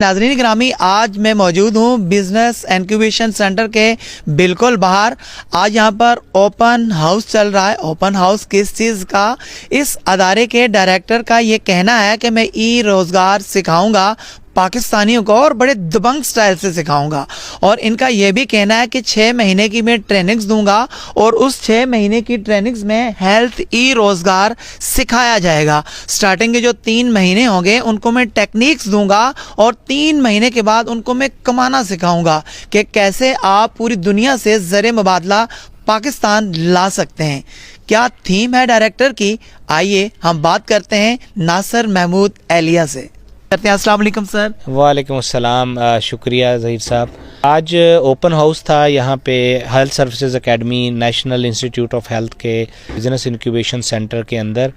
नाज़रीन ग्रामी, आज मैं मौजूद हूँ बिजनेस इंक्यूबेशन सेंटर के बिल्कुल बाहर। आज यहाँ पर ओपन हाउस चल रहा है। ओपन हाउस किस चीज़ का? इस अदारे के डायरेक्टर का ये कहना है कि मैं ई रोज़गार सिखाऊंगा पाकिस्तानियों को और बड़े दबंग स्टाइल से सिखाऊंगा। और इनका यह भी कहना है कि 6 महीने की मैं ट्रेनिंग्स दूंगा और उस 6 महीने की ट्रेनिंग्स में हेल्थ ई रोज़गार सिखाया जाएगा। स्टार्टिंग के जो 3 महीने होंगे उनको मैं टेक्निक्स दूंगा और 3 महीने के बाद उनको मैं कमाना सिखाऊंगा कि कैसे आप पूरी दुनिया से ज़र मुबादला पाकिस्तान ला सकते हैं। क्या थीम है डायरेक्टर की? आइए हम बात करते हैं नासिर महमूद एलिया से। अस्सलाम वालेकुम सर। वालेकुम अस्सलाम, शुक्रिया ज़हीर साहब। आज ओपन हाउस था यहाँ पे health services academy national institute of health के बिज़नेस इंक्यूबेशन सेंटर के अंदर,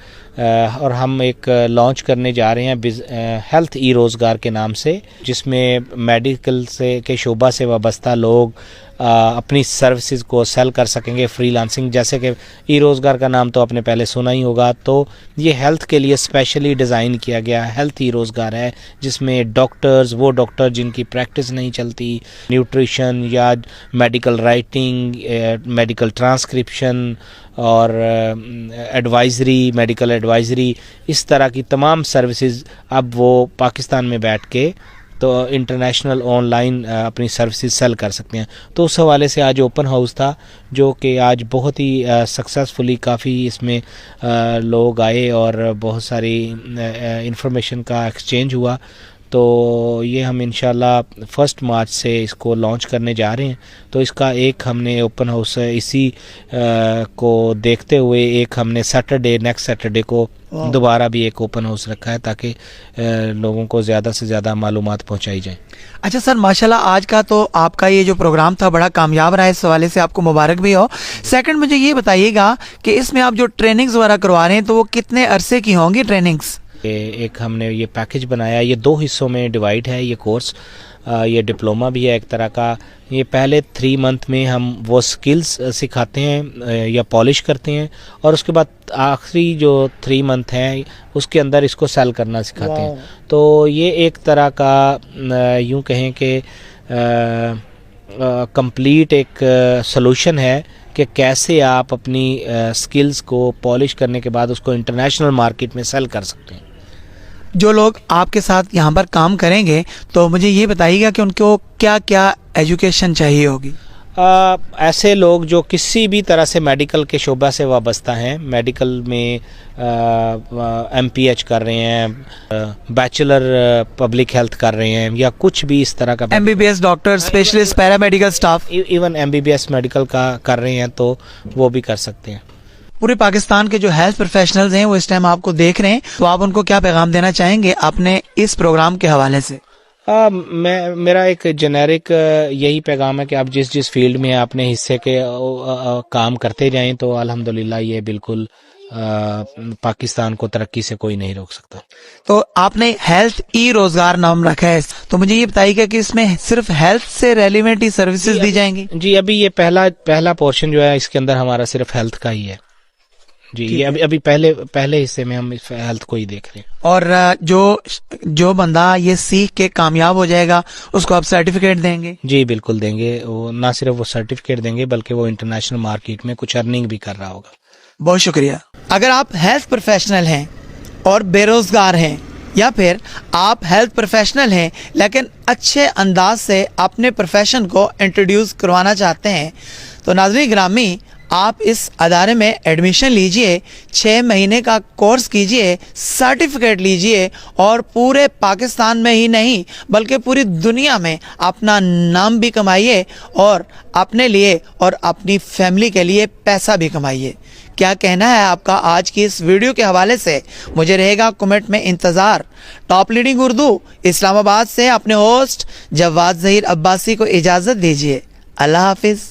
और हम एक लॉन्च करने जा रहे हैं हेल्थ ई रोज़गार के नाम से, जिसमें मेडिकल से के शोबा से वाबस्ता लोग अपनी सर्विसेज को सेल कर सकेंगे फ्रीलांसिंग। जैसे कि ई रोज़गार का नाम तो आपने पहले सुना ही होगा, तो ये हेल्थ के लिए स्पेशली डिज़ाइन किया गया हेल्थ ई रोज़गार है, जिसमें डॉक्टर्स, वो डॉक्टर जिनकी प्रैक्टिस नहीं चलती, न्यूट्रिशन या मेडिकल राइटिंग, मेडिकल ट्रांसक्रिप्शन और एडवाइज़री, मेडिकल एडवाइज़री, इस तरह की तमाम सर्विसेज अब वो पाकिस्तान में बैठ के तो इंटरनेशनल ऑनलाइन अपनी सर्विसेज सेल कर सकते हैं। तो उस हवाले से आज ओपन हाउस था, जो कि आज बहुत ही सक्सेसफुली काफ़ी इसमें लोग आए और बहुत सारी इंफॉर्मेशन का एक्सचेंज हुआ। तो ये हम इंशाल्लाह 1 मार्च से इसको लॉन्च करने जा रहे हैं। तो इसका एक हमने ओपन हाउस इसी को देखते हुए एक हमने नेक्स्ट सैटरडे को दोबारा भी एक ओपन हाउस रखा है, ताकि लोगों को ज़्यादा से ज़्यादा मालूमात पहुंचाई जाए। अच्छा सर, माशाल्लाह आज का तो आपका ये जो प्रोग्राम था बड़ा कामयाब रहा है, इस हवाले से आपको मुबारक भी हो। सेकंड, मुझे ये बताइएगा कि इसमें आप जो ट्रेनिंग्स वगैरह करवा रहे हैं तो वो कितने अरसे की होंगी ट्रेनिंग्स? एक हमने ये पैकेज बनाया, ये 2 हिस्सों में डिवाइड है ये कोर्स। ये डिप्लोमा भी है एक तरह का। ये पहले 3 मंथ में हम वो स्किल्स सिखाते हैं या पॉलिश करते हैं, और उसके बाद आखिरी जो 3 मंथ हैं उसके अंदर इसको सेल करना सिखाते हैं। तो ये एक तरह का यूँ कहें कि कंप्लीट एक सॉल्यूशन है कि कैसे आप अपनी स्किल्स को पॉलिश करने के बाद उसको इंटरनेशनल मार्केट में सेल कर सकते हैं। जो लोग आपके साथ यहाँ पर काम करेंगे तो मुझे ये बताइएगा कि उनको क्या क्या एजुकेशन चाहिए होगी? ऐसे लोग जो किसी भी तरह से मेडिकल के शोबा से वाबस्ता हैं, मेडिकल में MPH कर रहे हैं, बैचलर पब्लिक हेल्थ कर रहे हैं, या कुछ भी इस तरह का, MBBS doctor, specialist, paramedical staff, even MBBS medical का कर रहे हैं, तो वो भी कर सकते हैं। पूरे पाकिस्तान के जो हेल्थ प्रोफेशनल्स हैं वो इस टाइम आपको देख रहे हैं, तो आप उनको क्या पैगाम देना चाहेंगे अपने इस प्रोग्राम के हवाले से? मेरा एक जेनेरिक यही पैगाम है कि आप जिस जिस फील्ड में अपने हिस्से के काम करते जाएं, तो अल्हम्दुलिल्लाह ये बिल्कुल पाकिस्तान को तरक्की से कोई नहीं रोक सकता। तो आपने हेल्थ ई रोजगार नाम रखा है, तो मुझे ये बताइएगा कि इसमें सिर्फ हेल्थ से रेलिवेंट ही सर्विसेज दी जाएंगी? जी, अभी ये पहला पोर्शन जो है इसके अंदर हमारा सिर्फ हेल्थ का ही है जी। ये अभी पहले हिस्से में हम हेल्थ को ही देख रहे हैं। और जो बंदा ये सीख के कामयाब हो जाएगा उसको आप सर्टिफिकेट देंगे? जी बिल्कुल देंगे। वो ना सिर्फ वो सर्टिफिकेट देंगे बल्कि वो इंटरनेशनल मार्केट में कुछ अर्निंग भी कर रहा होगा। बहुत शुक्रिया। अगर आप हेल्थ प्रोफेशनल हैं और बेरोजगार हैं, या फिर आप हेल्थ प्रोफेशनल हैं लेकिन अच्छे अंदाज से अपने प्रोफेशन को इंट्रोड्यूस करवाना चाहते हैं, तो नाज़रीन ग्रामी, आप इस अदारे में एडमिशन लीजिए, 6 महीने का कोर्स कीजिए, सर्टिफिकेट लीजिए और पूरे पाकिस्तान में ही नहीं बल्कि पूरी दुनिया में अपना नाम भी कमाइए और अपने लिए और अपनी फैमिली के लिए पैसा भी कमाइए। क्या कहना है आपका आज की इस वीडियो के हवाले से? मुझे रहेगा कमेंट में इंतज़ार। टॉप लीडिंग उर्दू इस्लामाबाद से अपने होस्ट जवाद ज़हीर अब्बासी को इजाज़त दीजिए। अल्लाह हाफिज़।